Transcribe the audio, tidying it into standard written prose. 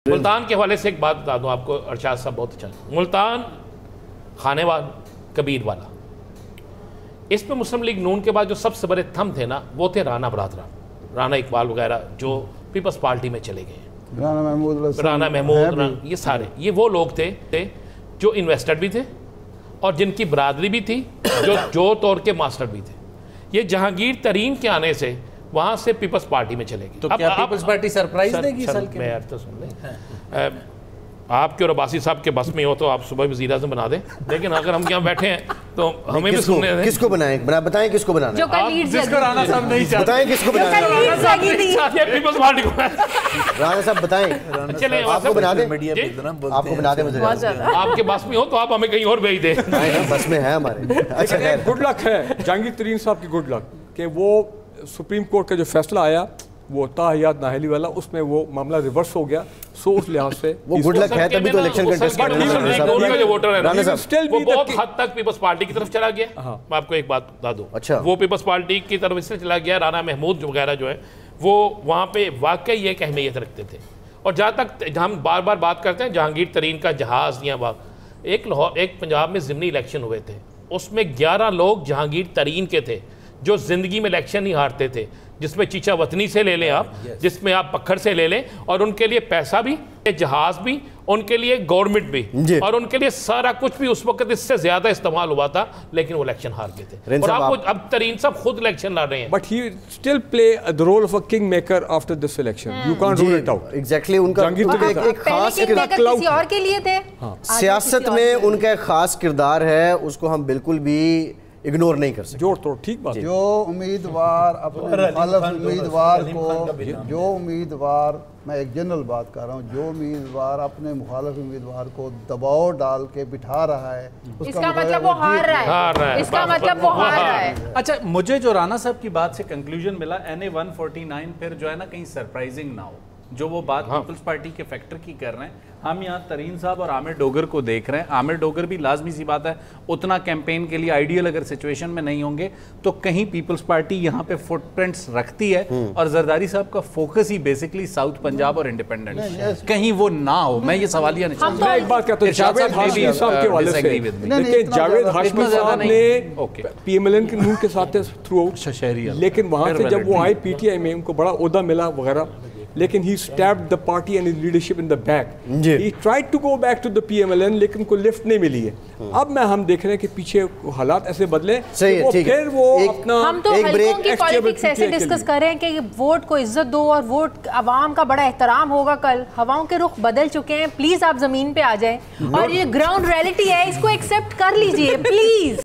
मुल्तान के हवाले से एक बात बता दूं आपको, अरशाद साहब बहुत अच्छा। मुल्तान खानेवाल कबीर वाला, इस पे मुस्लिम लीग नून के बाद जो सबसे बड़े थम थे ना, वो थे राना बरादरान, राना इकबाल वगैरह जो पीपल्स पार्टी में चले गए, राना महमूद, ये सारे ये वो लोग थे जो इन्वेस्टर भी थे और जिनकी बरादरी भी थी, जो तौर के मास्टर भी थे। ये जहांगीर तरीन के आने से वहां से पीपल्स पार्टी में चले गए। तो क्या पीपल्स पार्टी सरप्राइज देगी साल के? मैं तो सुन लें, आपके और अब्बासी साहब के बस में हो तो आप सुबह वज़ीर आज़म बना दें, लेकिन अगर हम यहाँ बैठे हैं तो हमें भी सुनने दें। किसको बनाएं? बताएं किसको बनाना है? जिसको राणा साहब नहीं चाहते, बताएं किसको बनाना है? पीपल्स पार्टी को राणा साहब बताएं, चले आपको बना दें, आपको बना दें। आपके बस में हो तो आप हमें कहीं और भेज दें। बस में है हमारे। अच्छा, गुड लक है जहांगीर तरीन साहब की, गुड लक कि वो सुप्रीम कोर्ट का जो फैसला आया वो ताहियात नाहली वाला, उसमें वो मामला रिवर्स हो गया। सो उस लिहाज से वो गुड लक है, तभी तो इलेक्शन कंटेस्ट कर रहे हैं। जो वोटर है राणा साहब, वो बहुत हद तक पीपल्स पार्टी की तरफ चला गया। मैं आपको एक बात बता दूं, अच्छा, वो पीपल्स पार्टी की तरफ इसलिए चला गया, राना महमूद वगैरह जो है वो वहाँ पे वाकई एक अहमियत रखते थे। और जहाँ तक हम बार बार बात करते हैं जहांगीर तरीन का जहाज़ या एक पंजाब में ज़िमनी इलेक्शन हुए थे, उसमें 11 लोग जहांगीर तरीन के थे जो ज़िंदगी में इलेक्शन नहीं हारते थे, जिसमें चीचा वतनी से ले लें आप, जिसमें आप पखड़ से ले लें, और उनके लिए पैसा भी, जहाज भी, उनके लिए गवर्नमेंट भी, और उनके लिए सारा कुछ भी उस वक्त इससे ज्यादा इस्तेमाल हुआ था, लेकिन वो इलेक्शन हार गए थे। और आपको अब तरीन साहब खुद इलेक्शन लड़ रहे हैं, but he still play the role of a king maker after this election. You can't rule it out. Exactly, उनका एक खास किसी और के लिए थे, सियासत में उनका एक खास किरदार है, उसको हम बिल्कुल भी इग्नोर नहीं कर सकते। जोड़ तोड़ ठीक बात। जो उम्मीदवार अपने मुखालिफ उम्मीदवार को, जो उम्मीदवार, मैं एक जनरल बात कर रहा हूँ, जो उम्मीदवार अपने मुखालिफ उम्मीदवार को दबाव डाल के बिठा रहा है, इसका मतलब वो हार रहा है। इसका मतलब वो हार रहा है। अच्छा, मुझे जो राणा साहब की बात से कंक्लूजन मिला, NA 149 फिर जो है ना कहीं सरप्राइजिंग ना हो, जो वो बात पीपल्स पार्टी के फैक्टर की कर रहे हैं। हम यहाँ तरीन साहब और आमिर डोगर को देख रहे हैं। आमिर डोगर भी लाजमी सी बात है उतना कैंपेन के लिए आइडियल अगर सिचुएशन में नहीं होंगे तो कहीं पीपल्स पार्टी यहाँ पे फुटप्रिंट्स रखती है, और जरदारी साहब का फोकस ही बेसिकली साउथ पंजाब और इंडिपेंडेंट, कहीं वो ना हो। मैं ये सवालिया नहीं, मैं एक बात कहता हूँ जावेद हाशमी साहब के हवाले से, लेकिन जावेद हाशमी साहब ने PMLN के नून के साथ थ्रू आउट शहरी, लेकिन वहाँ से जब वो आए PTI में उनको बड़ा ओहदा मिला वगैरह, लेकिन he stabbed the party and his leadership in the back. He tried to go back to the PMLN, लेकिन कोई लिफ्ट नहीं मिली है। अब हम देख रहे हैं कि पीछे हालात ऐसे बदले, वो फिर वो अपना हम तो हल्कों की पॉलिटिक्स ऐसे डिस्कस कर रहे हैं कि वोट को इज्जत दो और वोट अवाम का बड़ा एहतराम होगा। कल हवाओं के रुख बदल चुके हैं, प्लीज आप जमीन पे आ जाएं और ये ग्राउंड रियलिटी है, इसको एक्सेप्ट कर लीजिए प्लीज।